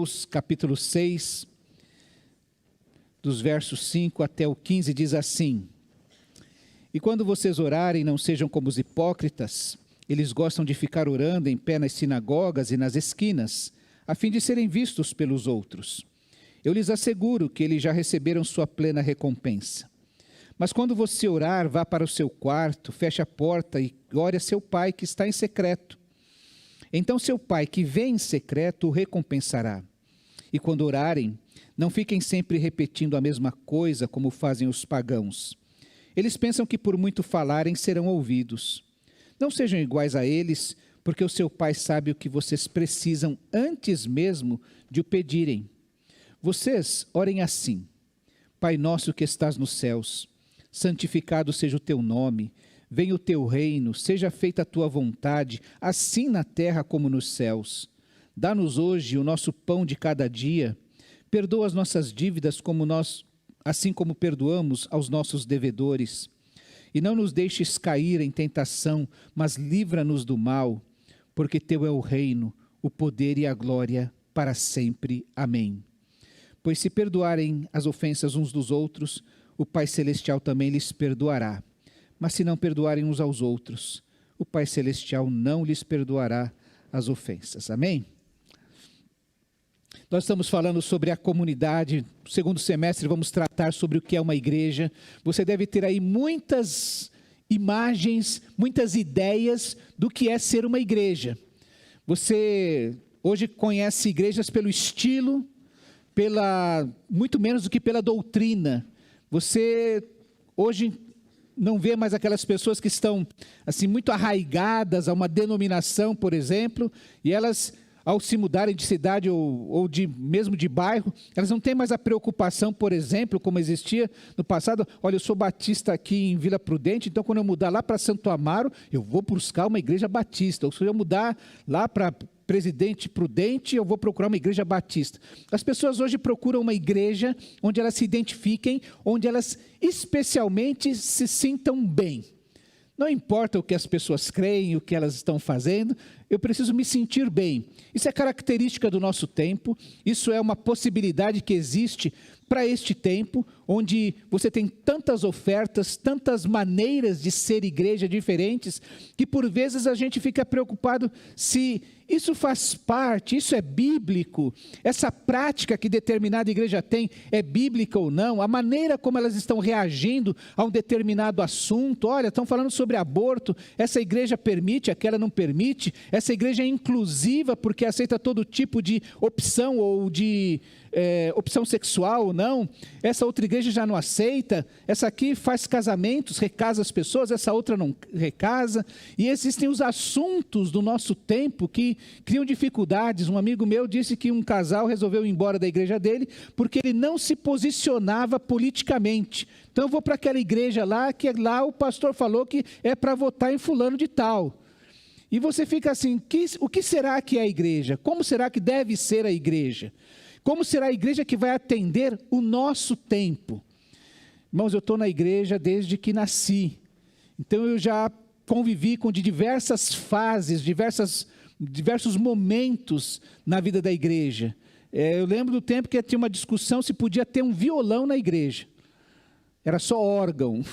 Mateus capítulo 6, dos versos 5 até o 15, diz assim: E quando vocês orarem, não sejam como os hipócritas. Eles gostam de ficar orando em pé nas sinagogas e nas esquinas, a fim de serem vistos pelos outros. Eu lhes asseguro que eles já receberam sua plena recompensa. Mas quando você orar, vá para o seu quarto, feche a porta e ore a seu pai que está em secreto. Então seu pai que vê em secreto o recompensará. E quando orarem, não fiquem sempre repetindo a mesma coisa como fazem os pagãos. Eles pensam que por muito falarem serão ouvidos. Não sejam iguais a eles, porque o seu pai sabe o que vocês precisam antes mesmo de o pedirem. Vocês orem assim: Pai nosso que estás nos céus, santificado seja o teu nome, venha o teu reino, seja feita a tua vontade, assim na terra como nos céus. Dá-nos hoje o nosso pão de cada dia, perdoa as nossas dívidas assim como perdoamos aos nossos devedores. E não nos deixes cair em tentação, mas livra-nos do mal, porque teu é o reino, o poder e a glória para sempre. Amém. Pois se perdoarem as ofensas uns dos outros, o Pai Celestial também lhes perdoará. Mas se não perdoarem uns aos outros, o Pai Celestial não lhes perdoará as ofensas. Amém? Nós estamos falando sobre a comunidade. No segundo semestre vamos tratar sobre o que é uma igreja. Você deve ter aí muitas imagens, muitas ideias do que é ser uma igreja. Você hoje conhece igrejas pelo estilo, muito menos do que pela doutrina. Você hoje não vê mais aquelas pessoas que estão assim muito arraigadas a uma denominação, por exemplo, e elas, ao se mudarem de cidade ou mesmo de bairro, elas não têm mais a preocupação, por exemplo, como existia no passado. Olha, eu sou batista aqui em Vila Prudente, então quando eu mudar lá para Santo Amaro, eu vou buscar uma igreja batista. Ou se eu mudar lá para Presidente Prudente, eu vou procurar uma igreja batista. As pessoas hoje procuram uma igreja onde elas se identifiquem, onde elas especialmente se sintam bem. Não importa o que as pessoas creem, o que elas estão fazendo, eu preciso me sentir bem. Isso é característica do nosso tempo, isso é uma possibilidade que existe para este tempo, onde você tem tantas ofertas, tantas maneiras de ser igreja diferentes, que por vezes a gente fica preocupado se isso faz parte, isso é bíblico, essa prática que determinada igreja tem é bíblica ou não, a maneira como elas estão reagindo a um determinado assunto. Olha, estão falando sobre aborto, essa igreja permite, aquela não permite, essa igreja é inclusiva porque aceita todo tipo de opção ou de opção sexual ou não, essa outra igreja já não aceita, essa aqui faz casamentos, recasa as pessoas, essa outra não recasa, e existem os assuntos do nosso tempo que criam dificuldades. Um amigo meu disse que um casal resolveu ir embora da igreja dele porque ele não se posicionava politicamente. Então eu vou para aquela igreja lá, que lá o pastor falou que é para votar em fulano de tal. E você fica assim, o que será que é a igreja? Como será que deve ser a igreja? Como será a igreja que vai atender o nosso tempo? Irmãos, eu estou na igreja desde que nasci. Então eu já convivi com diversas fases, diversos momentos na vida da igreja. Eu lembro do tempo que tinha uma discussão se podia ter um violão na igreja. Era só órgão,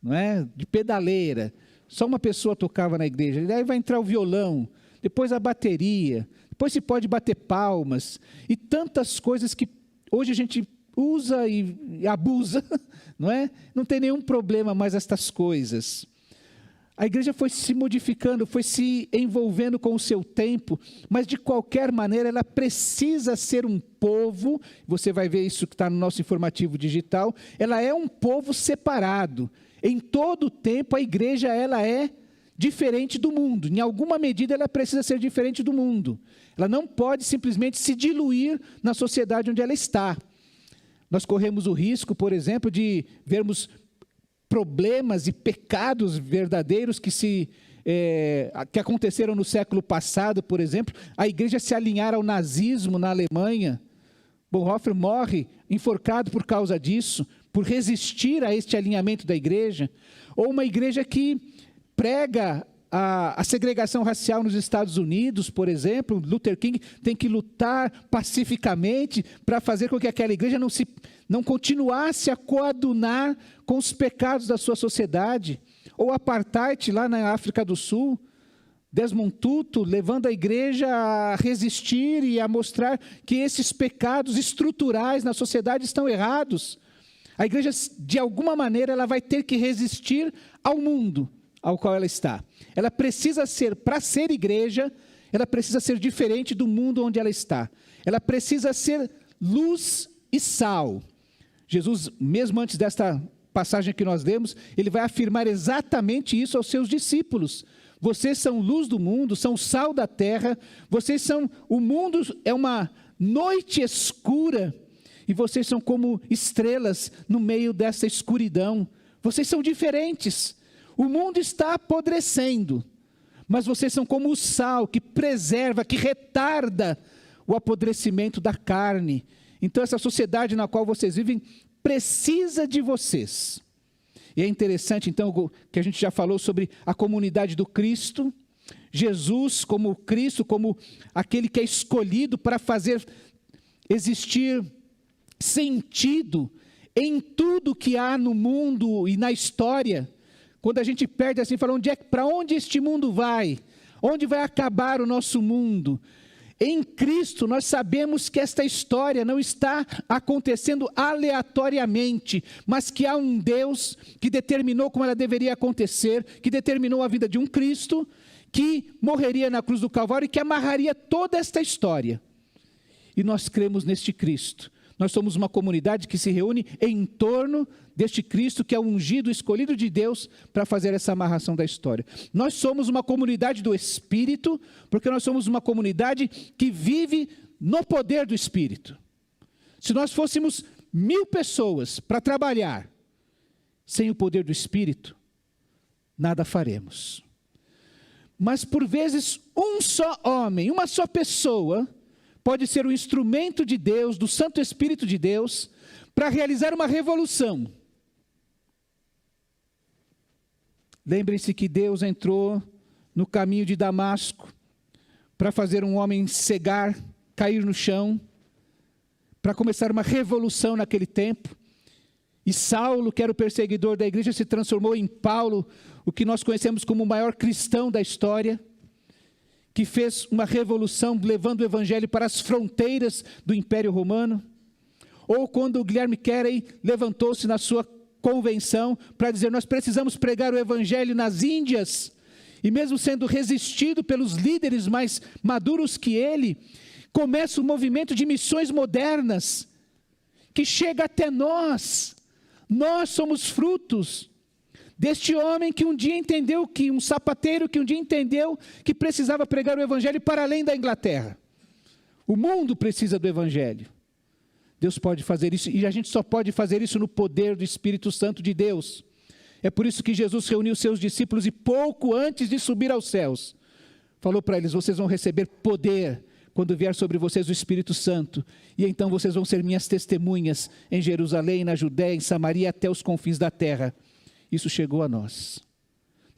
não é? De pedaleira. Só uma pessoa tocava na igreja. E daí vai entrar o violão, depois a bateria, depois se pode bater palmas, e tantas coisas que hoje a gente usa e abusa, não é? Não tem nenhum problema mais estas coisas. A igreja foi se modificando, foi se envolvendo com o seu tempo, mas de qualquer maneira ela precisa ser um povo, você vai ver isso que está no nosso informativo digital, ela é um povo separado. Em todo o tempo a igreja ela é diferente do mundo, em alguma medida ela precisa ser diferente do mundo. Ela não pode simplesmente se diluir na sociedade onde ela está. Nós corremos o risco, por exemplo, de vermos problemas e pecados verdadeiros que aconteceram no século passado, por exemplo, a igreja se alinhar ao nazismo na Alemanha. Bonhoeffer morre enforcado por causa disso, por resistir a este alinhamento da igreja. Ou uma igreja que prega a segregação racial nos Estados Unidos, por exemplo. Luther King tem que lutar pacificamente para fazer com que aquela igreja não continuasse a coadunar com os pecados da sua sociedade. Ou apartheid lá na África do Sul, Desmond Tutu levando a igreja a resistir e a mostrar que esses pecados estruturais na sociedade estão errados. A igreja, de alguma maneira, ela vai ter que resistir ao mundo ao qual ela está. Ela precisa ser, para ser igreja, ela precisa ser diferente do mundo onde ela está. Ela precisa ser luz e sal. Jesus, mesmo antes desta passagem que nós lemos, ele vai afirmar exatamente isso aos seus discípulos. Vocês são luz do mundo, são sal da terra, o mundo é uma noite escura, e vocês são como estrelas no meio dessa escuridão. Vocês são diferentes. O mundo está apodrecendo, mas vocês são como o sal que preserva, que retarda o apodrecimento da carne. Então essa sociedade na qual vocês vivem precisa de vocês. E é interessante, então, que a gente já falou sobre a comunidade do Cristo, Jesus como Cristo, como aquele que é escolhido para fazer existir sentido em tudo que há no mundo e na história. Quando a gente perde assim, fala, para onde este mundo vai? Onde vai acabar o nosso mundo? Em Cristo, nós sabemos que esta história não está acontecendo aleatoriamente, mas que há um Deus que determinou como ela deveria acontecer, que determinou a vida de um Cristo, que morreria na cruz do Calvário e que amarraria toda esta história. E nós cremos neste Cristo. Nós somos uma comunidade que se reúne em torno deste Cristo, que é o ungido, escolhido de Deus, para fazer essa amarração da história. Nós somos uma comunidade do Espírito, porque nós somos uma comunidade que vive no poder do Espírito. Se nós fôssemos 1000 pessoas para trabalhar, sem o poder do Espírito, nada faremos. Mas por vezes, um só homem, uma só pessoa, pode ser o instrumento de Deus, do Santo Espírito de Deus, para realizar uma revolução. Lembrem-se que Deus entrou no caminho de Damasco para fazer um homem cegar, cair no chão, para começar uma revolução naquele tempo. E Saulo, que era o perseguidor da igreja, se transformou em Paulo, o que nós conhecemos como o maior cristão da história, que fez uma revolução levando o evangelho para as fronteiras do Império Romano. Ou quando o Guilherme Carey levantou-se na sua convenção para dizer, nós precisamos pregar o evangelho nas Índias, e mesmo sendo resistido pelos líderes mais maduros que ele, começa um movimento de missões modernas, que chega até nós. Nós somos frutos deste homem que um dia entendeu que, um sapateiro que um dia entendeu que precisava pregar o evangelho para além da Inglaterra. O mundo precisa do evangelho. Deus pode fazer isso, e a gente só pode fazer isso no poder do Espírito Santo de Deus. É por isso que Jesus reuniu seus discípulos e pouco antes de subir aos céus, falou para eles, vocês vão receber poder quando vier sobre vocês o Espírito Santo, e então vocês vão ser minhas testemunhas em Jerusalém, na Judéia, em Samaria, até os confins da terra. Isso chegou a nós.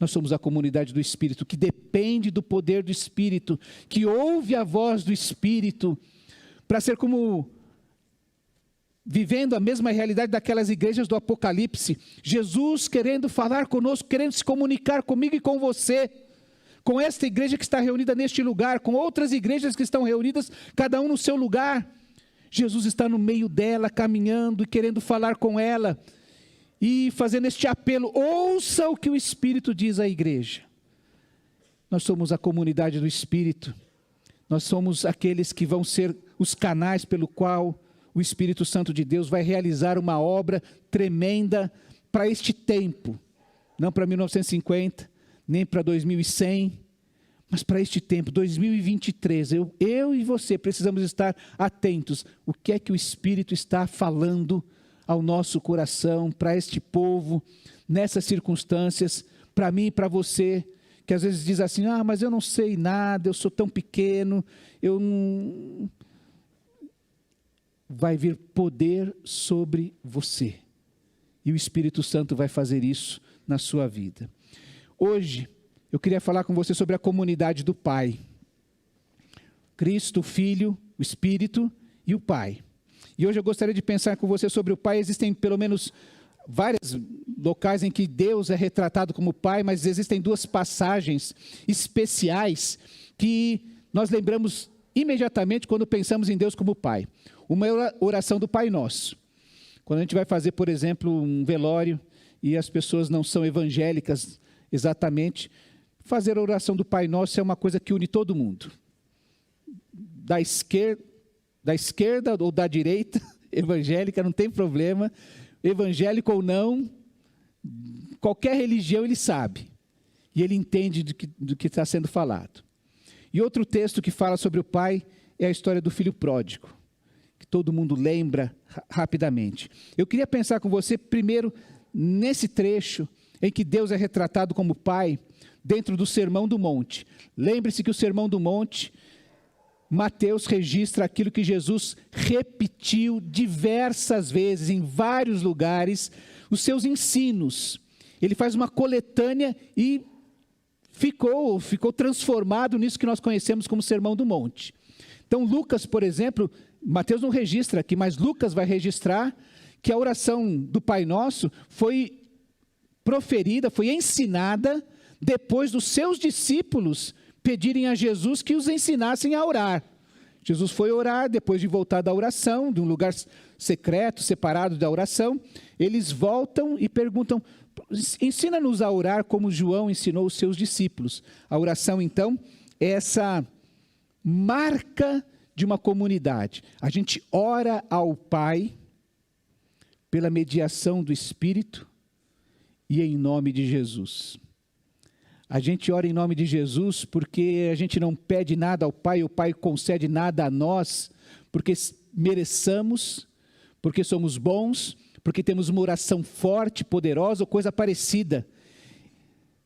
Nós somos a comunidade do Espírito, que depende do poder do Espírito, que ouve a voz do Espírito, para ser como, vivendo a mesma realidade daquelas igrejas do Apocalipse, Jesus querendo falar conosco, querendo se comunicar comigo e com você, com esta igreja que está reunida neste lugar, com outras igrejas que estão reunidas, cada um no seu lugar. Jesus está no meio dela, caminhando e querendo falar com ela, e fazendo este apelo, ouça o que o Espírito diz à igreja. Nós somos a comunidade do Espírito, nós somos aqueles que vão ser os canais pelo qual o Espírito Santo de Deus vai realizar uma obra tremenda para este tempo, não para 1950, nem para 2100, mas para este tempo, 2023, eu e você precisamos estar atentos, o que é que o Espírito está falando ao nosso coração, para este povo, nessas circunstâncias, para mim e para você, que às vezes diz assim, mas eu não sei nada, eu sou tão pequeno, eu não... Vai vir poder sobre você, e o Espírito Santo vai fazer isso na sua vida. Hoje, eu queria falar com você sobre a comunidade do Pai. Cristo, o Filho, o Espírito e o Pai. E hoje eu gostaria de pensar com você sobre o Pai. Existem pelo menos vários locais em que Deus é retratado como Pai, mas existem duas passagens especiais que nós lembramos imediatamente quando pensamos em Deus como Pai. Uma é a oração do Pai Nosso. Quando a gente vai fazer, por exemplo, um velório e as pessoas não são evangélicas exatamente, fazer a oração do Pai Nosso é uma coisa que une todo mundo. Da esquerda ou da direita, evangélica, não tem problema, evangélico ou não, qualquer religião ele sabe, e ele entende do que está sendo falado. E outro texto que fala sobre o Pai é a história do filho pródigo, que todo mundo lembra rapidamente. Eu queria pensar com você primeiro nesse trecho em que Deus é retratado como Pai, dentro do Sermão do Monte. Lembre-se que o Sermão do Monte, Mateus registra aquilo que Jesus repetiu diversas vezes, em vários lugares, os seus ensinos. Ele faz uma coletânea e ficou transformado nisso que nós conhecemos como Sermão do Monte. Então Lucas, por exemplo, Mateus não registra aqui, mas Lucas vai registrar que a oração do Pai Nosso foi proferida, foi ensinada depois dos seus discípulos pedirem a Jesus que os ensinassem a orar. Jesus foi orar, depois de voltar da oração, de um lugar secreto, separado da oração, eles voltam e perguntam, ensina-nos a orar como João ensinou os seus discípulos. A oração, então, é essa marca de uma comunidade. A gente ora ao Pai pela mediação do Espírito e em nome de Jesus. A gente ora em nome de Jesus porque a gente não pede nada ao Pai, o Pai concede nada a nós, porque mereçamos, porque somos bons, porque temos uma oração forte, poderosa ou coisa parecida.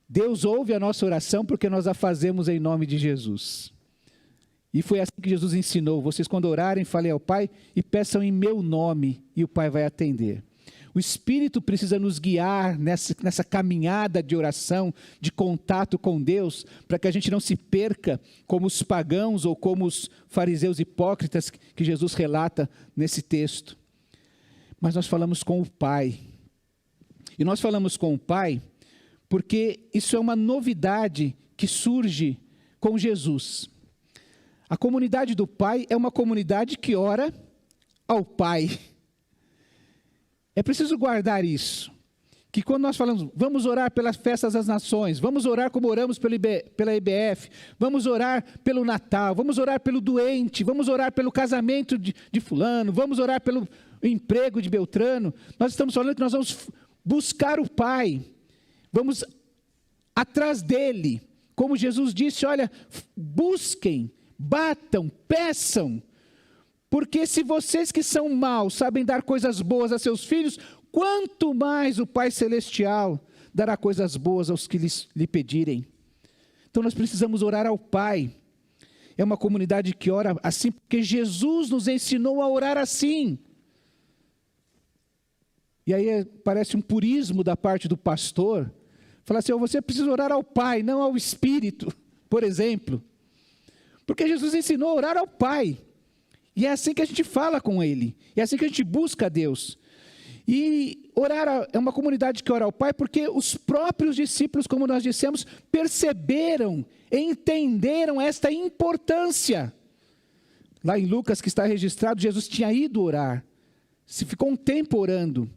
Deus ouve a nossa oração porque nós a fazemos em nome de Jesus. E foi assim que Jesus ensinou, vocês quando orarem, falem ao Pai e peçam em meu nome e o Pai vai atender. O Espírito precisa nos guiar nessa caminhada de oração, de contato com Deus, para que a gente não se perca como os pagãos ou como os fariseus hipócritas que Jesus relata nesse texto. Mas nós falamos com o Pai. E nós falamos com o Pai porque isso é uma novidade que surge com Jesus. A comunidade do Pai é uma comunidade que ora ao Pai. É preciso guardar isso, que quando nós falamos, vamos orar pelas festas das nações, vamos orar como oramos pela EBF, vamos orar pelo Natal, vamos orar pelo doente, vamos orar pelo casamento de fulano, vamos orar pelo emprego de Beltrano, nós estamos falando que nós vamos buscar o Pai, vamos atrás dele, como Jesus disse, olha, busquem, batam, peçam, porque se vocês que são maus sabem dar coisas boas a seus filhos, quanto mais o Pai Celestial dará coisas boas aos que lhe pedirem. Então nós precisamos orar ao Pai. É uma comunidade que ora assim, porque Jesus nos ensinou a orar assim. E aí parece um purismo da parte do pastor, falar assim, você precisa orar ao Pai, não ao Espírito, por exemplo. Porque Jesus ensinou a orar ao Pai. E é assim que a gente fala com Ele, é assim que a gente busca a Deus. E orar é uma comunidade que ora ao Pai porque os próprios discípulos, como nós dissemos, perceberam, entenderam esta importância. Lá em Lucas, que está registrado, Jesus tinha ido orar, se ficou um tempo orando.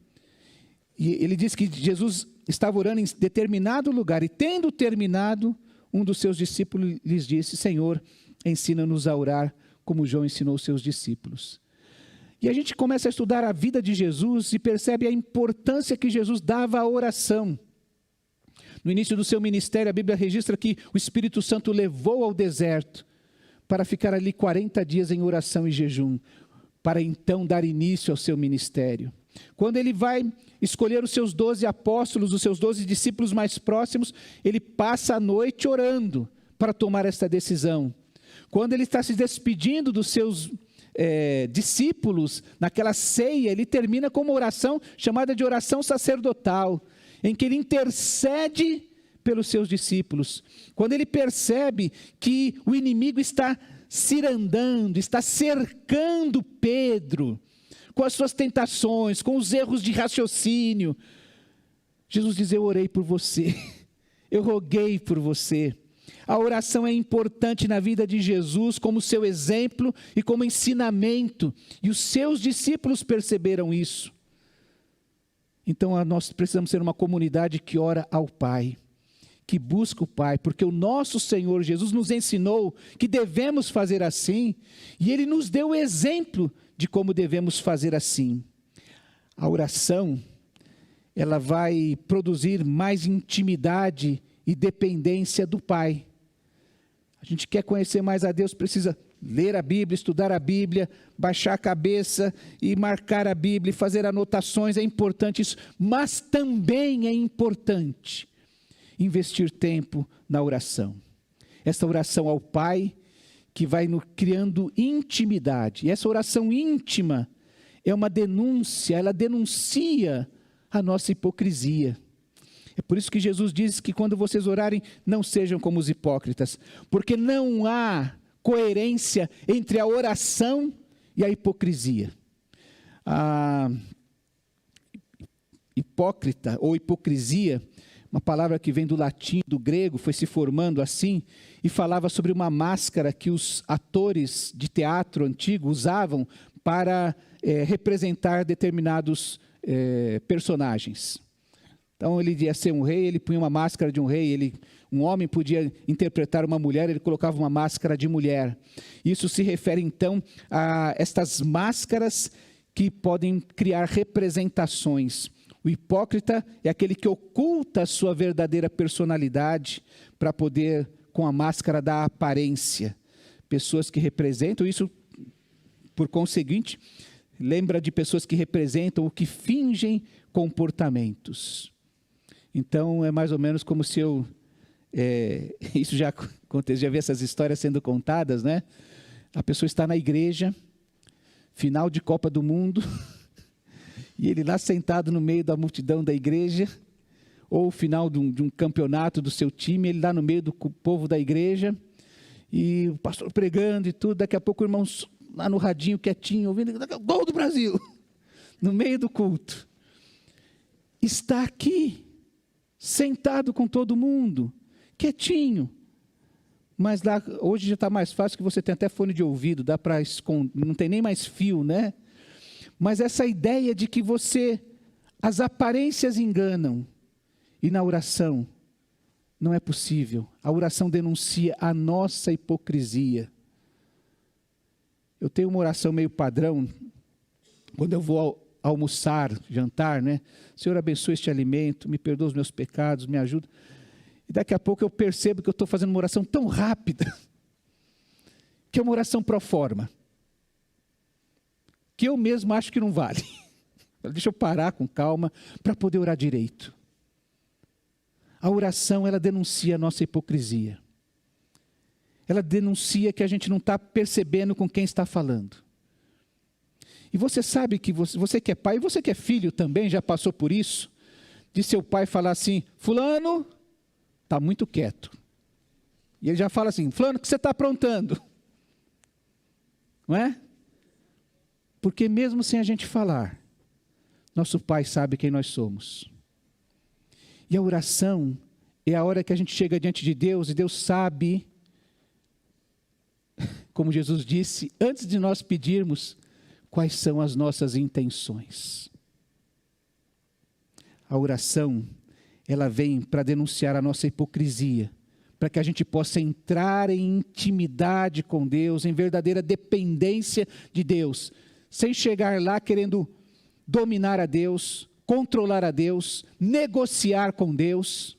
E ele diz que Jesus estava orando em determinado lugar, e tendo terminado, um dos seus discípulos lhes disse, Senhor, ensina-nos a orar, como João ensinou os seus discípulos. E a gente começa a estudar a vida de Jesus e percebe a importância que Jesus dava à oração. No início do seu ministério, a Bíblia registra que o Espírito Santo levou ao deserto para ficar ali 40 dias em oração e jejum, para então dar início ao seu ministério. Quando ele vai escolher os seus 12 apóstolos, os seus 12 discípulos mais próximos, ele passa a noite orando para tomar esta decisão. Quando ele está se despedindo dos seus discípulos, naquela ceia, ele termina com uma oração chamada de oração sacerdotal, em que ele intercede pelos seus discípulos. Quando ele percebe que o inimigo está cirandando, está cercando Pedro, com as suas tentações, com os erros de raciocínio, Jesus diz: eu orei por você, eu roguei por você. A oração é importante na vida de Jesus como seu exemplo e como ensinamento, e os seus discípulos perceberam isso. Então nós precisamos ser uma comunidade que ora ao Pai, que busca o Pai, porque o nosso Senhor Jesus nos ensinou que devemos fazer assim, e Ele nos deu o exemplo de como devemos fazer assim. A oração, ela vai produzir mais intimidade e dependência do Pai. A gente quer conhecer mais a Deus, precisa ler a Bíblia, estudar a Bíblia, baixar a cabeça e marcar a Bíblia, e fazer anotações, é importante isso, mas também é importante investir tempo na oração. Essa oração ao Pai, que vai criando intimidade. E essa oração íntima é uma denúncia, ela denuncia a nossa hipocrisia. É por isso que Jesus diz que quando vocês orarem, não sejam como os hipócritas, porque não há coerência entre a oração e a hipocrisia. A hipócrita ou hipocrisia, uma palavra que vem do latim, do grego, foi se formando assim, e falava sobre uma máscara que os atores de teatro antigo usavam para representar determinados personagens. Então ele ia ser um rei, ele punha uma máscara de um rei, um homem podia interpretar uma mulher, ele colocava uma máscara de mulher. Isso se refere então a estas máscaras que podem criar representações. O hipócrita é aquele que oculta a sua verdadeira personalidade para poder, com a máscara da aparência. Pessoas que representam isso, por conseguinte, lembra de pessoas que representam ou que fingem comportamentos. Então, é mais ou menos como se isso já acontece, já vi essas histórias sendo contadas, né? A pessoa está na igreja, final de Copa do Mundo, e ele lá sentado no meio da multidão da igreja, ou final de um campeonato do seu time, ele lá no meio do povo da igreja, e o pastor pregando e tudo, daqui a pouco o irmão lá no radinho, quietinho, ouvindo, gol do Brasil, no meio do culto. Está aqui, sentado com todo mundo, quietinho. Mas lá, hoje já está mais fácil, que você tem até fone de ouvido, dá para esconder, não tem nem mais fio, né? Mas essa ideia de que as aparências enganam, e na oração não é possível. A oração denuncia a nossa hipocrisia. Eu tenho uma oração meio padrão, quando eu vou almoçar, jantar, né? Senhor, abençoe este alimento, me perdoa os meus pecados, me ajuda. E daqui a pouco eu percebo que eu estou fazendo uma oração tão rápida, que é uma oração pro forma, que eu mesmo acho que não vale. Deixa eu parar com calma para poder orar direito. A oração, ela denuncia a nossa hipocrisia. Ela denuncia que a gente não está percebendo com quem está falando. E você sabe que você que é pai, e você que é filho também, já passou por isso, de seu pai falar assim: fulano, está muito quieto. E ele já fala assim: fulano, o que você está aprontando? Não é? Porque mesmo sem a gente falar, nosso pai sabe quem nós somos. E a oração é a hora que a gente chega diante de Deus, e Deus sabe, como Jesus disse, antes de nós pedirmos, quais são as nossas intenções. A oração, ela vem para denunciar a nossa hipocrisia, para que a gente possa entrar em intimidade com Deus, em verdadeira dependência de Deus, sem chegar lá querendo dominar a Deus, controlar a Deus, negociar com Deus,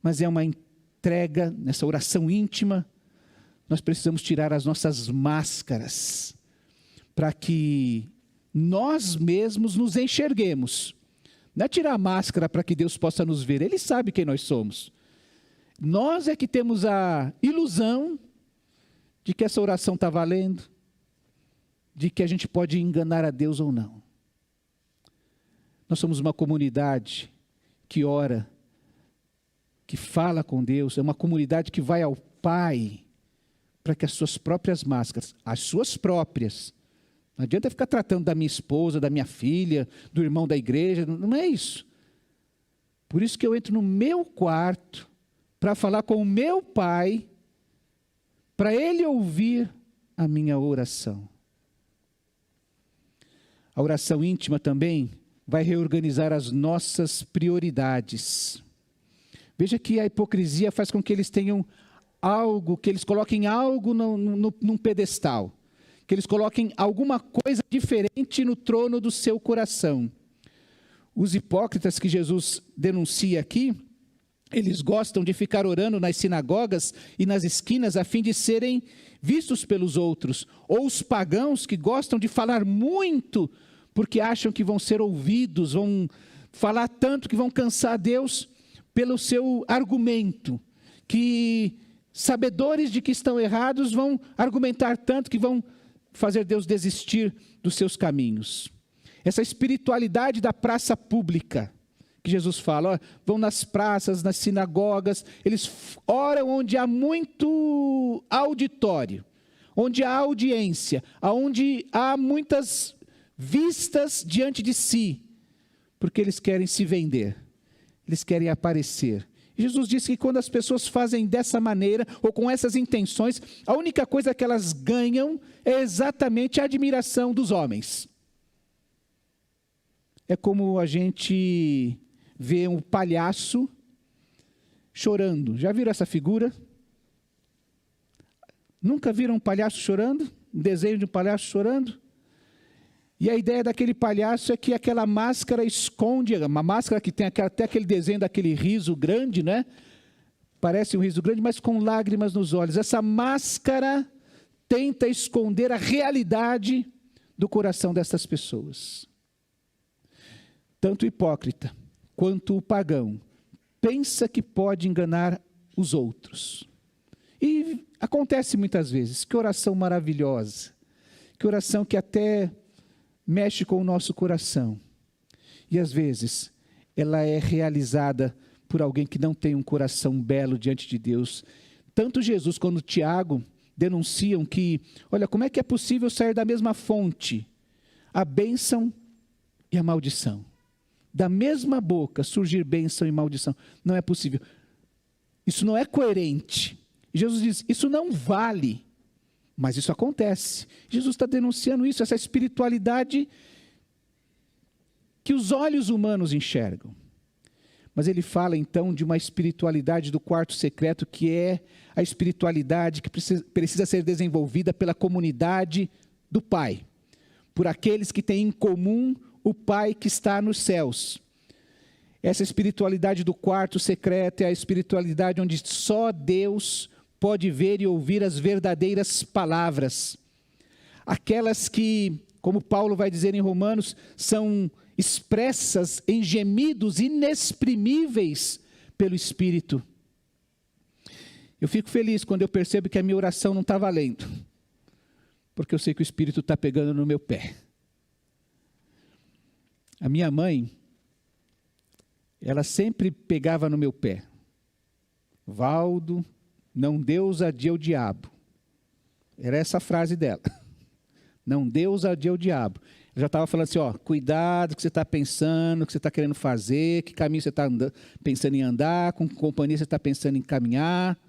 mas é uma entrega, nessa oração íntima, nós precisamos tirar as nossas máscaras, para que nós mesmos nos enxerguemos. Não é tirar a máscara para que Deus possa nos ver, Ele sabe quem nós somos. Nós é que temos a ilusão de que essa oração está valendo, de que a gente pode enganar a Deus ou não. Nós somos uma comunidade que ora, que fala com Deus, é uma comunidade que vai ao Pai, para que as suas próprias máscaras, as suas próprias, não adianta ficar tratando da minha esposa, da minha filha, do irmão da igreja, não é isso. Por isso que eu entro no meu quarto, para falar com o meu Pai, para Ele ouvir a minha oração. A oração íntima também vai reorganizar as nossas prioridades. Veja que a hipocrisia faz com que eles tenham algo, que eles coloquem algo num pedestal, que eles coloquem alguma coisa diferente no trono do seu coração. Os hipócritas que Jesus denuncia aqui, eles gostam de ficar orando nas sinagogas e nas esquinas a fim de serem vistos pelos outros. Ou os pagãos que gostam de falar muito porque acham que vão ser ouvidos, vão falar tanto que vão cansar Deus pelo seu argumento, que sabedores de que estão errados vão argumentar tanto que vão fazer Deus desistir dos seus caminhos. Essa espiritualidade da praça pública, que Jesus fala, ó, vão nas praças, nas sinagogas, eles oram onde há muito auditório, onde há audiência, onde há muitas vistas diante de si, porque eles querem se vender, eles querem aparecer. Jesus disse que quando as pessoas fazem dessa maneira, ou com essas intenções, a única coisa que elas ganham é exatamente a admiração dos homens. É como a gente vê um palhaço chorando. Já viram essa figura? Nunca viram um palhaço chorando? Um desenho de um palhaço chorando? E a ideia daquele palhaço é que aquela máscara esconde, uma máscara que tem até aquele desenho daquele riso grande, né? Parece um riso grande, mas com lágrimas nos olhos. Essa máscara tenta esconder a realidade do coração dessas pessoas. Tanto o hipócrita quanto o pagão pensa que pode enganar os outros. E acontece muitas vezes. Que oração maravilhosa. Que oração que até mexe com o nosso coração. E às vezes ela é realizada por alguém que não tem um coração belo diante de Deus. Tanto Jesus quanto Tiago denunciam que, olha, como é que é possível sair da mesma fonte a bênção e a maldição? Da mesma boca surgir bênção e maldição. Não é possível. Isso não é coerente. Jesus diz, isso não vale. Mas isso acontece. Jesus está denunciando isso, essa espiritualidade que os olhos humanos enxergam. Mas ele fala então de uma espiritualidade do quarto secreto, que é a espiritualidade que precisa ser desenvolvida pela comunidade do Pai. Por aqueles que têm em comum o Pai que está nos céus. Essa espiritualidade do quarto secreto é a espiritualidade onde só Deus pode ver e ouvir as verdadeiras palavras. Aquelas que, como Paulo vai dizer em Romanos, são expressas em gemidos inexprimíveis pelo Espírito. Eu fico feliz quando eu percebo que a minha oração não está valendo, porque eu sei que o Espírito está pegando no meu pé. A minha mãe, ela sempre pegava no meu pé. Valdo, não dê ousadia ao diabo. Era essa a frase dela. Não dê ousadia ao diabo. Eu já estava falando assim, ó, cuidado com o que você está pensando, o que você está querendo fazer, que caminho você está pensando em andar, com que companhia você está pensando em caminhar.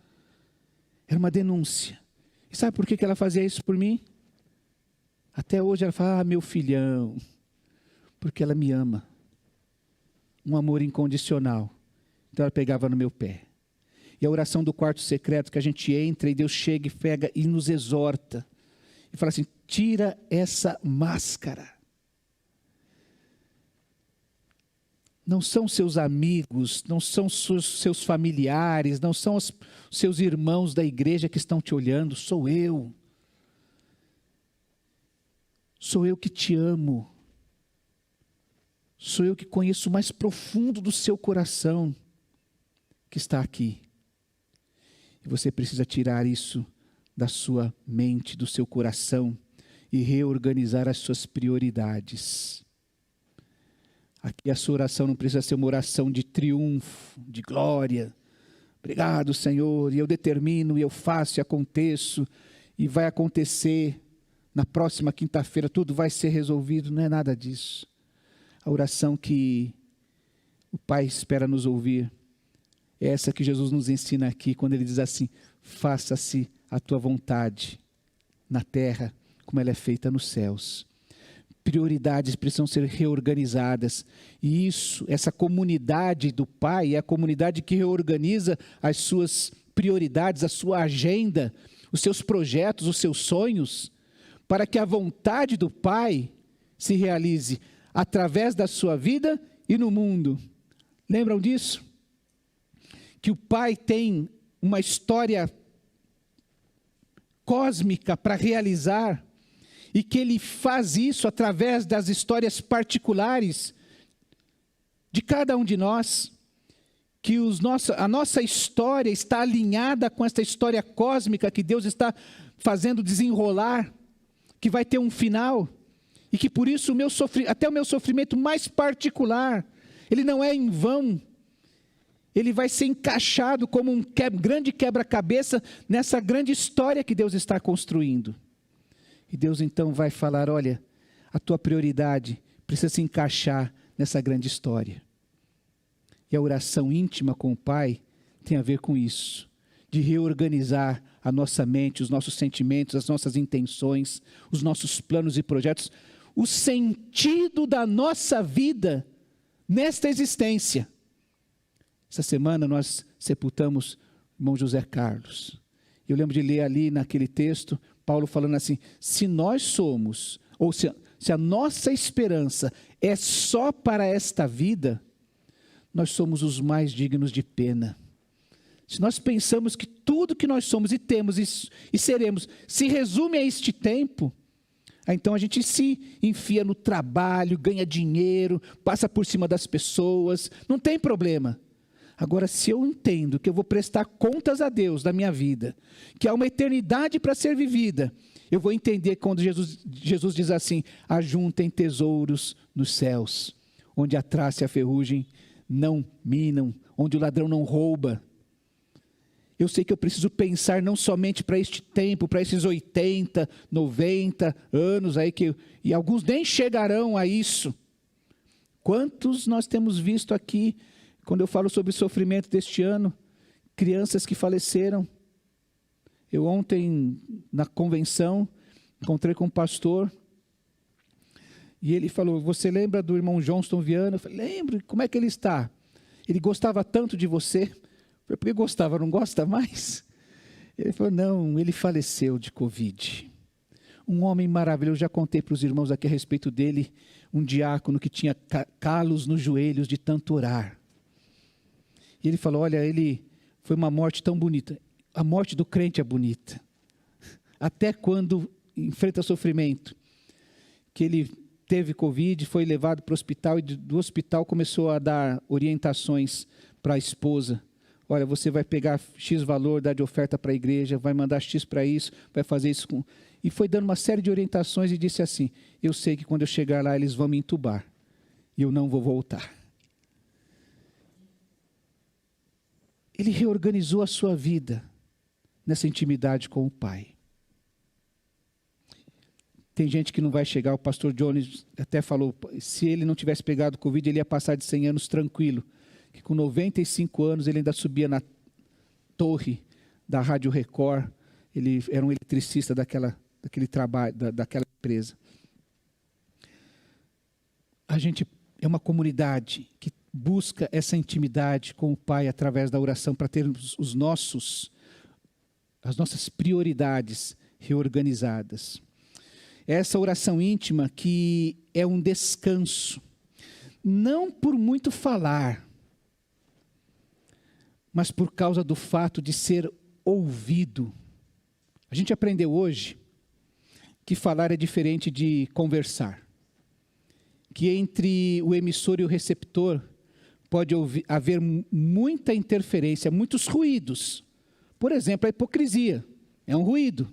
Era uma denúncia. E sabe por que ela fazia isso por mim? Até hoje ela fala, meu filhão, porque ela me ama. Um amor incondicional. Então ela pegava no meu pé. E a oração do quarto secreto, que a gente entra e Deus chega e pega e nos exorta. E fala assim, tira essa máscara. Não são seus amigos, não são seus familiares, não são os seus irmãos da igreja que estão te olhando, sou eu. Sou eu que te amo. Sou eu que conheço o mais profundo do seu coração, que está aqui. E você precisa tirar isso da sua mente, do seu coração, e reorganizar as suas prioridades. Aqui a sua oração não precisa ser uma oração de triunfo, de glória. Obrigado, Senhor, e eu determino, e eu faço, e aconteço, e vai acontecer na próxima quinta-feira, tudo vai ser resolvido. Não é nada disso. A oração que o Pai espera nos ouvir é essa que Jesus nos ensina aqui, quando Ele diz assim: faça-se a tua vontade na terra, como ela é feita nos céus. Prioridades precisam ser reorganizadas, e essa comunidade do Pai é a comunidade que reorganiza as suas prioridades, a sua agenda, os seus projetos, os seus sonhos, para que a vontade do Pai se realize através da sua vida e no mundo. Lembram disso? Que o Pai tem uma história cósmica para realizar, e que Ele faz isso através das histórias particulares de cada um de nós, que a nossa história está alinhada com essa história cósmica que Deus está fazendo desenrolar, que vai ter um final, e que por isso até o meu sofrimento mais particular, ele não é em vão, ele vai ser encaixado como um grande quebra-cabeça nessa grande história que Deus está construindo. E Deus então vai falar: olha, a tua prioridade precisa se encaixar nessa grande história. E a oração íntima com o Pai tem a ver com isso, de reorganizar a nossa mente, os nossos sentimentos, as nossas intenções, os nossos planos e projetos, o sentido da nossa vida nesta existência. Essa semana nós sepultamos o irmão José Carlos. Eu lembro de ler ali naquele texto, Paulo falando assim: se nós somos, ou se a nossa esperança é só para esta vida, nós somos os mais dignos de pena. Se nós pensamos que tudo que nós somos e temos e seremos se resume a este tempo, então a gente se enfia no trabalho, ganha dinheiro, passa por cima das pessoas, não tem problema. Agora, se eu entendo que eu vou prestar contas a Deus da minha vida, que há uma eternidade para ser vivida, eu vou entender quando Jesus diz assim: ajuntem tesouros nos céus, onde a traça e a ferrugem não minam, onde o ladrão não rouba. Eu sei que eu preciso pensar não somente para este tempo, para esses 80, 90 anos aí, e alguns nem chegarão a isso. Quantos nós temos visto aqui, quando eu falo sobre o sofrimento deste ano, crianças que faleceram. Eu ontem, na convenção, encontrei com um pastor, e ele falou: você lembra do irmão Johnston Viana? Eu falei: lembro. Como é que ele está? Ele gostava tanto de você. Eu falei: porque gostava, não gosta mais? Ele falou: não, ele faleceu de Covid. Um homem maravilhoso. Eu já contei para os irmãos aqui a respeito dele, um diácono que tinha calos nos joelhos de tanto orar. E ele falou: olha, ele foi uma morte tão bonita. A morte do crente é bonita. Até quando enfrenta sofrimento. Que ele teve Covid, foi levado para o hospital, e do hospital começou a dar orientações para a esposa. Olha, você vai pegar X valor, dar de oferta para a igreja, vai mandar X para isso, vai fazer isso com... E foi dando uma série de orientações e disse assim: eu sei que quando eu chegar lá eles vão me entubar. E eu não vou voltar. Ele reorganizou a sua vida nessa intimidade com o Pai. Tem gente que não vai chegar, o pastor Jones até falou, se ele não tivesse pegado Covid, ele ia passar de 100 anos tranquilo. Que com 95 anos ele ainda subia na torre da Rádio Record, ele era um eletricista daquele trabalho, daquela empresa. A gente é uma comunidade que busca essa intimidade com o Pai através da oração, para termos as nossas prioridades reorganizadas. Essa oração íntima que é um descanso, não por muito falar, mas por causa do fato de ser ouvido. A gente aprendeu hoje que falar é diferente de conversar, que entre o emissor e o receptor pode haver muita interferência, muitos ruídos. Por exemplo, a hipocrisia é um ruído.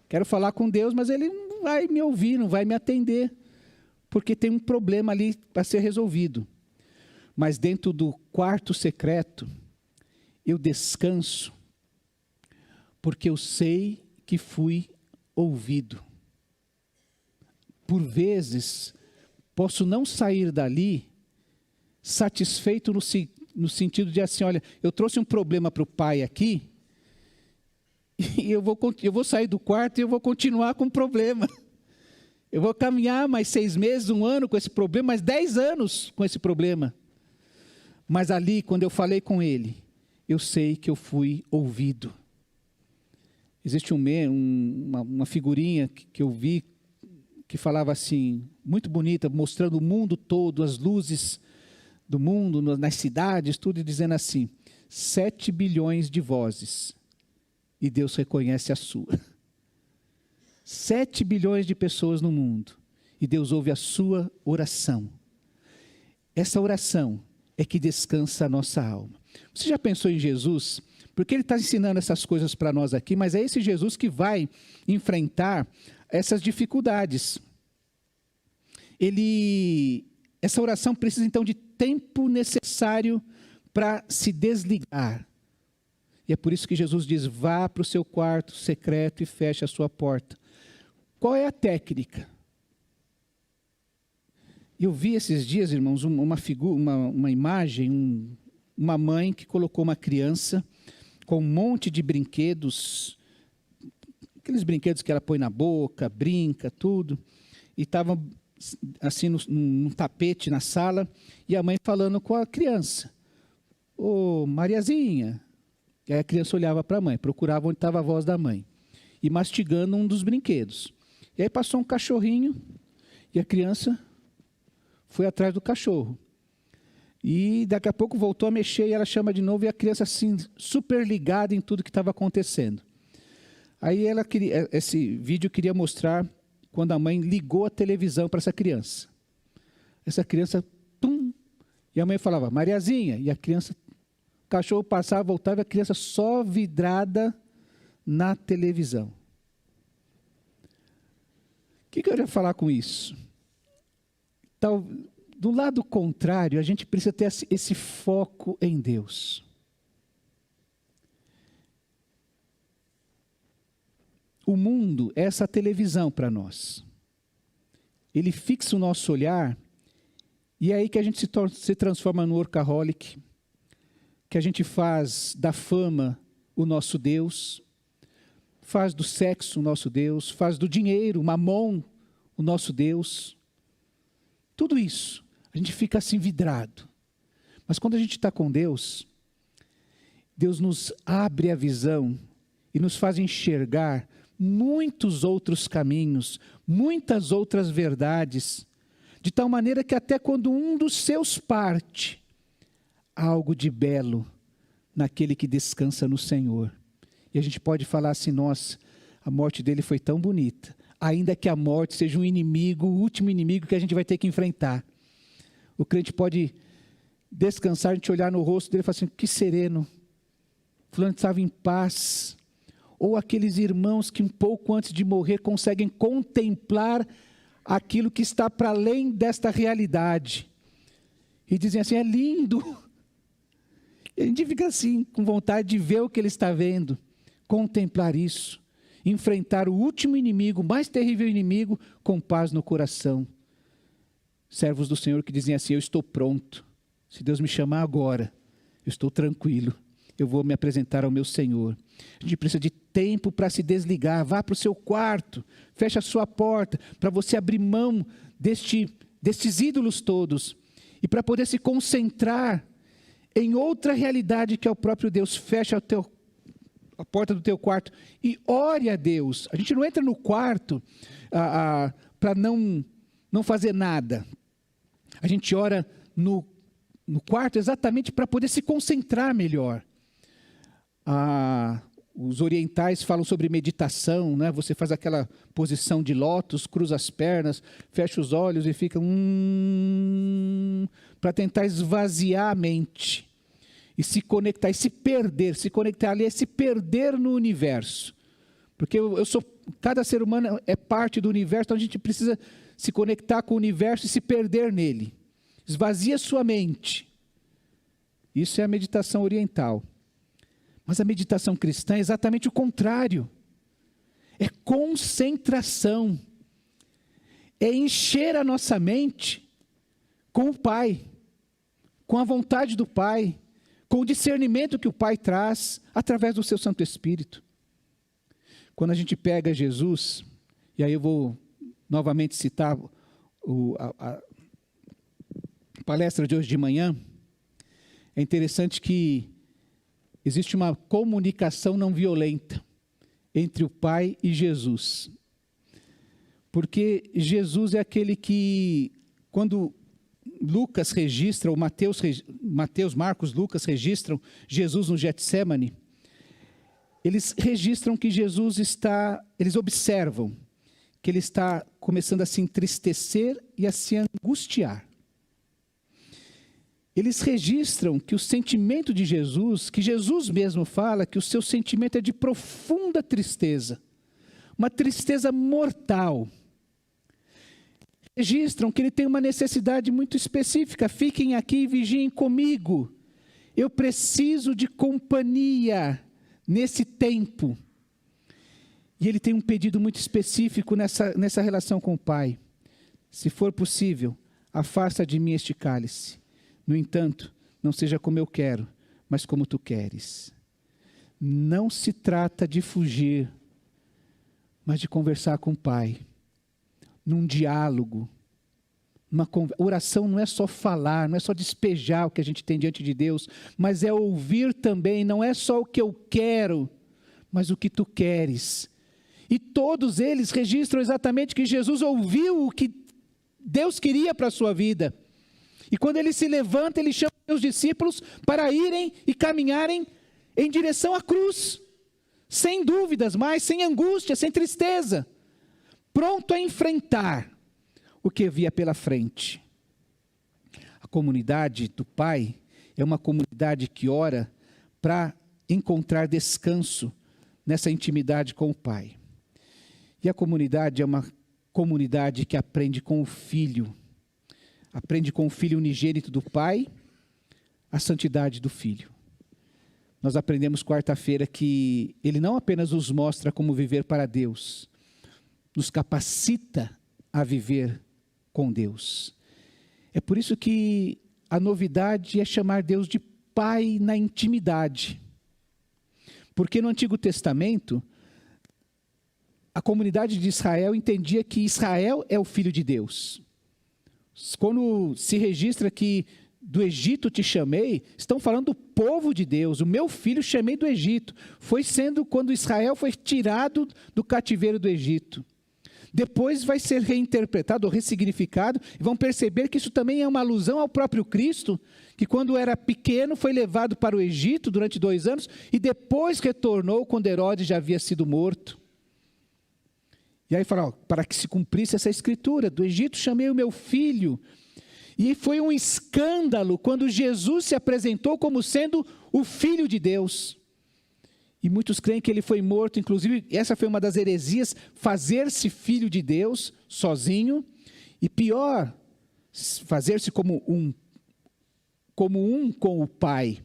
Quero falar com Deus, mas Ele não vai me ouvir, não vai me atender, porque tem um problema ali para ser resolvido. Mas dentro do quarto secreto, eu descanso porque eu sei que fui ouvido. Por vezes, posso não sair dali satisfeito no sentido de assim, olha, eu trouxe um problema para o pai aqui, e eu vou sair do quarto e eu vou continuar com o problema. Eu vou caminhar mais 6 meses, 1 ano com esse problema, mais 10 anos com esse problema. Mas ali, quando eu falei com ele, eu sei que eu fui ouvido. Existe uma figurinha que eu vi, que falava assim, muito bonita, mostrando o mundo todo, as luzes do mundo, nas cidades, tudo, e dizendo assim, 7 bilhões de vozes, e Deus reconhece a sua. 7 bilhões de pessoas no mundo, e Deus ouve a sua oração. Essa oração é que descansa a nossa alma. Você já pensou em Jesus? Porque ele está ensinando essas coisas para nós aqui, mas é esse Jesus que vai enfrentar essas dificuldades. Essa oração precisa então de tempo necessário para se desligar. E é por isso que Jesus diz, vá para o seu quarto secreto e feche a sua porta. Qual é a técnica? Eu vi esses dias, irmãos, uma imagem, uma mãe que colocou uma criança com um monte de brinquedos, aqueles brinquedos que ela põe na boca, brinca, tudo, e estava assim num tapete na sala, e a mãe falando com a criança, ô Mariazinha, e aí a criança olhava para a mãe, procurava onde estava a voz da mãe, e mastigando um dos brinquedos. E aí passou um cachorrinho, e a criança foi atrás do cachorro. E daqui a pouco voltou a mexer e ela chama de novo e a criança assim, super ligada em tudo que estava acontecendo. Aí esse vídeo queria mostrar quando a mãe ligou a televisão para essa criança. Essa criança, tum, e a mãe falava, Mariazinha, e a criança, o cachorro passava, voltava, e a criança só vidrada na televisão. O que eu ia falar com isso? Do lado contrário, a gente precisa ter esse foco em Deus. O mundo é essa televisão para nós. Ele fixa o nosso olhar e é aí que a gente se transforma no workaholic, que a gente faz da fama o nosso Deus, faz do sexo o nosso Deus, faz do dinheiro, mamon, o nosso Deus. Tudo isso. A gente fica assim vidrado. Mas quando a gente está com Deus, Deus nos abre a visão e nos faz enxergar muitos outros caminhos, muitas outras verdades, de tal maneira que até quando um dos seus parte, há algo de belo naquele que descansa no Senhor. E a gente pode falar assim, nossa, a morte dele foi tão bonita, ainda que a morte seja um inimigo, o último inimigo que a gente vai ter que enfrentar. O crente pode descansar, a gente olhar no rosto dele e falar assim, que sereno, fulano estava em paz. Ou aqueles irmãos que um pouco antes de morrer conseguem contemplar aquilo que está para além desta realidade. E dizem assim, é lindo. E a gente fica assim, com vontade de ver o que ele está vendo, contemplar isso, enfrentar o último inimigo, o mais terrível inimigo, com paz no coração. Servos do Senhor que dizem assim, eu estou pronto, se Deus me chamar agora, eu estou tranquilo, eu vou me apresentar ao meu Senhor. A gente precisa de tempo para se desligar, vá para o seu quarto, feche a sua porta, para você abrir mão destes ídolos todos, e para poder se concentrar em outra realidade que é o próprio Deus. Fecha a porta do teu quarto e ore a Deus. A gente não entra no quarto para não fazer nada. A gente ora no quarto exatamente para poder se concentrar melhor. Os orientais falam sobre meditação, né? Você faz aquela posição de lótus, cruza as pernas, fecha os olhos e fica para tentar esvaziar a mente e se conectar, e se perder. Se conectar ali é se perder no universo. Porque cada ser humano é parte do universo, então a gente precisa se conectar com o universo e se perder nele. Esvazia sua mente. Isso é a meditação oriental. Mas a meditação cristã é exatamente o contrário. É concentração. É encher a nossa mente com o Pai, com a vontade do Pai, com o discernimento que o Pai traz através do seu Santo Espírito. Quando a gente pega Jesus, e aí eu vou novamente citar a palestra de hoje de manhã, é interessante que existe uma comunicação não violenta entre o Pai e Jesus. Porque Jesus é aquele que, quando Lucas registra, ou Mateus, Marcos, Lucas registram Jesus no Getsêmani, eles registram que Jesus eles observam que ele está começando a se entristecer e a se angustiar. Eles registram que o sentimento de Jesus, que Jesus mesmo fala, que o seu sentimento é de profunda tristeza, uma tristeza mortal. Registram que ele tem uma necessidade muito específica: fiquem aqui e vigiem comigo, eu preciso de companhia nesse tempo. E ele tem um pedido muito específico nessa relação com o Pai: se for possível, afasta de mim este cálice. No entanto, não seja como eu quero, mas como tu queres. Não se trata de fugir, mas de conversar com o Pai, num diálogo. Oração não é só falar, não é só despejar o que a gente tem diante de Deus, mas é ouvir também. Não é só o que eu quero, mas o que tu queres. E todos eles registram exatamente que Jesus ouviu o que Deus queria para a sua vida. E quando ele se levanta, ele chama os discípulos para irem e caminharem em direção à cruz, sem dúvidas mais, sem angústia, sem tristeza, pronto a enfrentar o que havia pela frente. A comunidade do Pai é uma comunidade que ora para encontrar descanso nessa intimidade com o Pai. E a comunidade é uma comunidade que aprende com o Filho. Aprende com o Filho unigênito do Pai a santidade do Filho. Nós aprendemos quarta-feira que Ele não apenas nos mostra como viver para Deus, nos capacita a viver com Deus. É por isso que a novidade é chamar Deus de Pai na intimidade. Porque no Antigo Testamento, a comunidade de Israel entendia que Israel é o Filho de Deus. Quando se registra que do Egito te chamei, estão falando do povo de Deus. O meu filho chamei do Egito. Foi sendo quando Israel foi tirado do cativeiro do Egito. Depois vai ser reinterpretado ou ressignificado, e vão perceber que isso também é uma alusão ao próprio Cristo, que quando era pequeno foi levado para o Egito durante 2 anos, e depois retornou quando Herodes já havia sido morto. E aí fala, para que se cumprisse essa escritura, do Egito chamei o meu filho. E foi um escândalo quando Jesus se apresentou como sendo o Filho de Deus. E muitos creem que ele foi morto, inclusive essa foi uma das heresias, fazer-se filho de Deus sozinho. E pior, fazer-se como um com o Pai.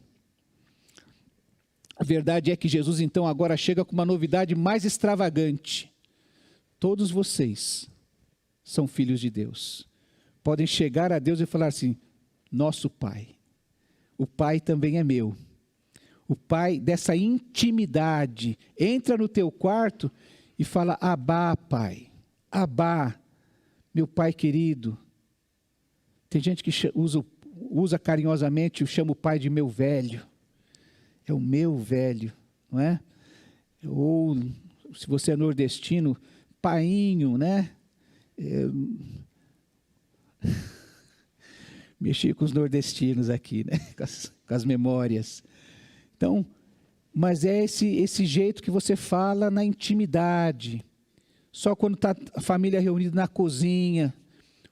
A verdade é que Jesus então agora chega com uma novidade mais extravagante. Todos vocês são filhos de Deus. Podem chegar a Deus e falar assim, nosso Pai. O Pai também é meu. O Pai dessa intimidade entra no teu quarto e fala, Abá, Pai. Abá, meu Pai querido. Tem gente que usa carinhosamente, chama o Pai de meu velho. É o meu velho, não é? Ou, se você é nordestino, painho, né? Mexi com os nordestinos aqui, né? Com as memórias. Então, mas é esse jeito que você fala na intimidade. Só quando está a família reunida na cozinha,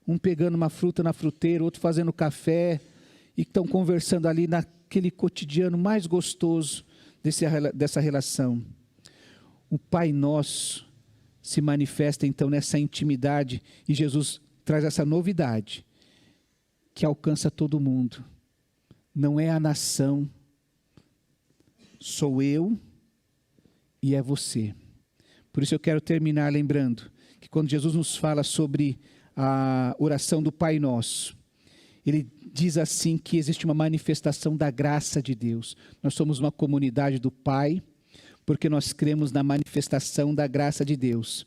um pegando uma fruta na fruteira, outro fazendo café, e estão conversando ali naquele cotidiano mais gostoso dessa relação. O Pai Nosso se manifesta então nessa intimidade, e Jesus traz essa novidade, que alcança todo mundo. Não é a nação, sou eu e é você. Por isso eu quero terminar lembrando que quando Jesus nos fala sobre a oração do Pai Nosso, ele diz assim que existe uma manifestação da graça de Deus. Nós somos uma comunidade do Pai, porque nós cremos na manifestação da graça de Deus.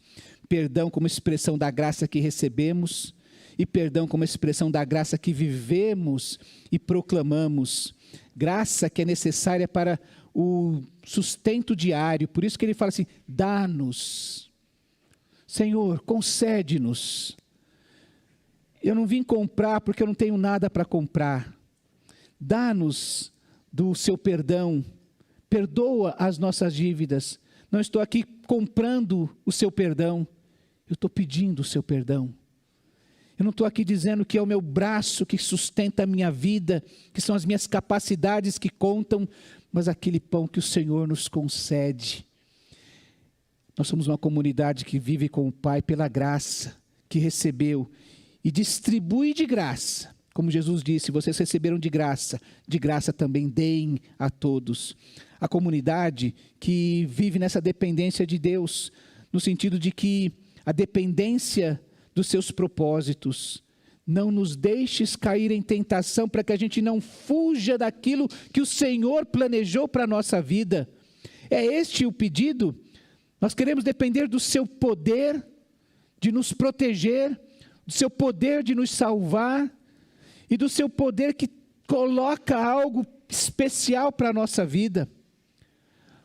Perdão como expressão da graça que recebemos, e perdão como expressão da graça que vivemos e proclamamos. Graça que é necessária para o sustento diário. Por isso que ele fala assim, dá-nos. Senhor, concede-nos. Eu não vim comprar porque eu não tenho nada para comprar. Dá-nos do seu perdão. Perdoa as nossas dívidas. Não estou aqui comprando o seu perdão. Eu estou pedindo o seu perdão. Eu não estou aqui dizendo que é o meu braço que sustenta a minha vida, que são as minhas capacidades que contam, mas aquele pão que o Senhor nos concede. Nós somos uma comunidade que vive com o Pai pela graça que recebeu e distribui de graça. Como Jesus disse, vocês receberam de graça também deem a todos. A comunidade que vive nessa dependência de Deus, no sentido de que a dependência dos seus propósitos. Não nos deixes cair em tentação para que a gente não fuja daquilo que o Senhor planejou para a nossa vida. É este o pedido? Nós queremos depender do seu poder de nos proteger, do seu poder de nos salvar e do seu poder que coloca algo especial para a nossa vida.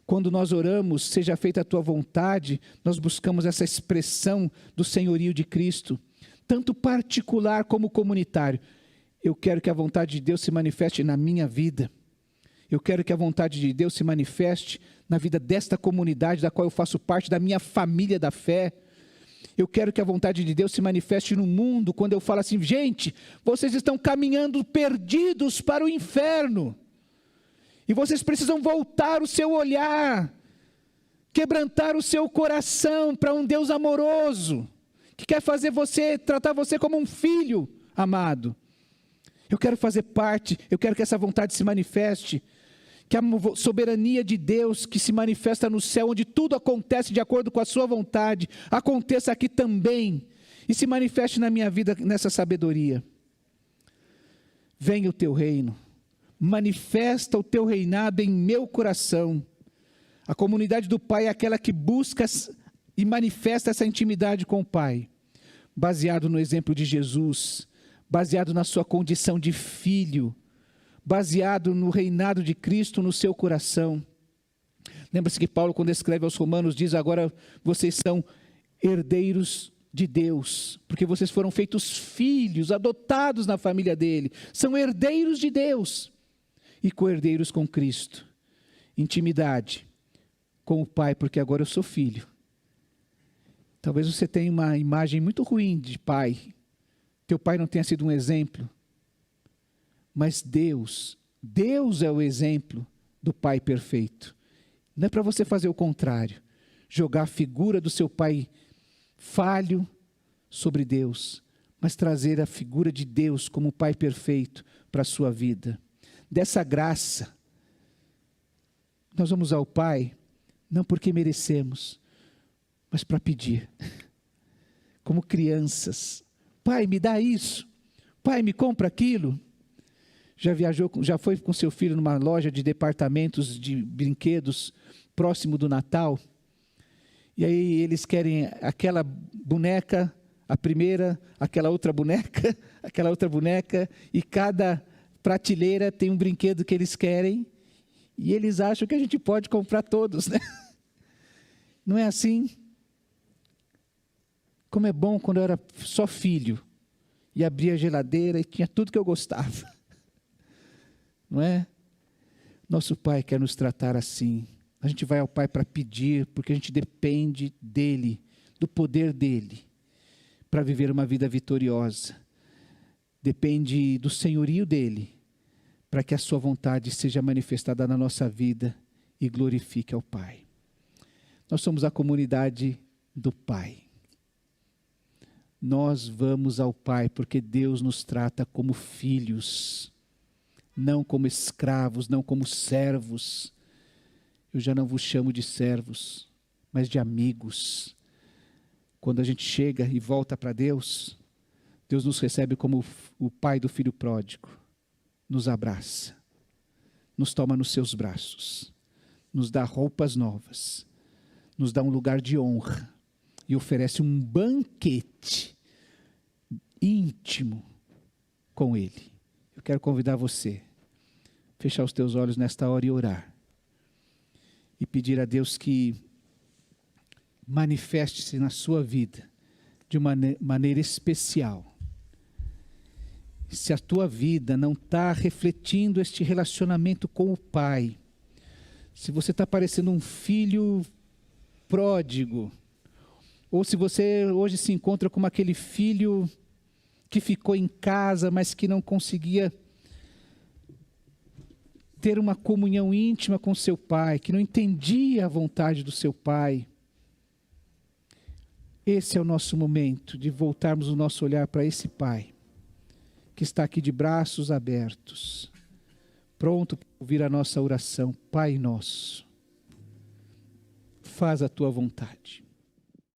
Quando nós oramos, seja feita a tua vontade, nós buscamos essa expressão do senhorio de Cristo, tanto particular como comunitário. Eu quero que a vontade de Deus se manifeste na minha vida. Eu quero que a vontade de Deus se manifeste na vida desta comunidade da qual eu faço parte, da minha família da fé. Eu quero que a vontade de Deus se manifeste no mundo, quando eu falo assim, gente, vocês estão caminhando perdidos para o inferno. E vocês precisam voltar o seu olhar, quebrantar o seu coração para um Deus amoroso, que quer fazer você, tratar você como um filho amado. Eu quero fazer parte, eu quero que essa vontade se manifeste, que a soberania de Deus que se manifesta no céu, onde tudo acontece de acordo com a sua vontade, aconteça aqui também, e se manifeste na minha vida nessa sabedoria. Venha o teu reino. Manifesta o teu reinado em meu coração. A comunidade do Pai é aquela que busca e manifesta essa intimidade com o Pai, baseado no exemplo de Jesus, baseado na sua condição de filho, baseado no reinado de Cristo no seu coração. Lembra-se que Paulo, quando escreve aos Romanos, diz, agora vocês são herdeiros de Deus, porque vocês foram feitos filhos, adotados na família dele, são herdeiros de Deus. E co-herdeiros com Cristo, intimidade com o Pai, porque agora eu sou filho. Talvez você tenha uma imagem muito ruim de pai, teu pai não tenha sido um exemplo, mas Deus é o exemplo do Pai perfeito. Não é para você fazer o contrário, jogar a figura do seu pai falho sobre Deus, mas trazer a figura de Deus como Pai perfeito para a sua vida. Dessa graça, nós vamos ao Pai, não porque merecemos, mas para pedir. Como crianças, Pai, me dá isso, Pai, me compra aquilo. Já foi com seu filho numa loja de departamentos de brinquedos próximo do Natal? E aí eles querem aquela boneca, a primeira, aquela outra boneca, e cada prateleira tem um brinquedo que eles querem, e eles acham que a gente pode comprar todos, né? Não é assim? Como é bom quando eu era só filho, e abria a geladeira e tinha tudo que eu gostava. Não é? Nosso Pai quer nos tratar assim. A gente vai ao Pai para pedir, porque a gente depende dEle, do poder dEle, para viver uma vida vitoriosa. Depende do senhorio dEle, para que a sua vontade seja manifestada na nossa vida e glorifique ao Pai. Nós somos a comunidade do Pai. Nós vamos ao Pai porque Deus nos trata como filhos, não como escravos, não como servos. Eu já não vos chamo de servos, mas de amigos. Quando a gente chega e volta para Deus, Deus nos recebe como o pai do filho pródigo. Nos abraça, nos toma nos seus braços, nos dá roupas novas, nos dá um lugar de honra e oferece um banquete íntimo com Ele. Eu quero convidar você a fechar os teus olhos nesta hora e orar. E pedir a Deus que manifeste-se na sua vida de uma maneira especial. Se a tua vida não está refletindo este relacionamento com o Pai, se você está parecendo um filho pródigo, ou se você hoje se encontra como aquele filho que ficou em casa, mas que não conseguia ter uma comunhão íntima com seu pai, que não entendia a vontade do seu pai. Esse é o nosso momento de voltarmos o nosso olhar para esse Pai, que está aqui de braços abertos, pronto para ouvir a nossa oração. Pai nosso, faz a tua vontade.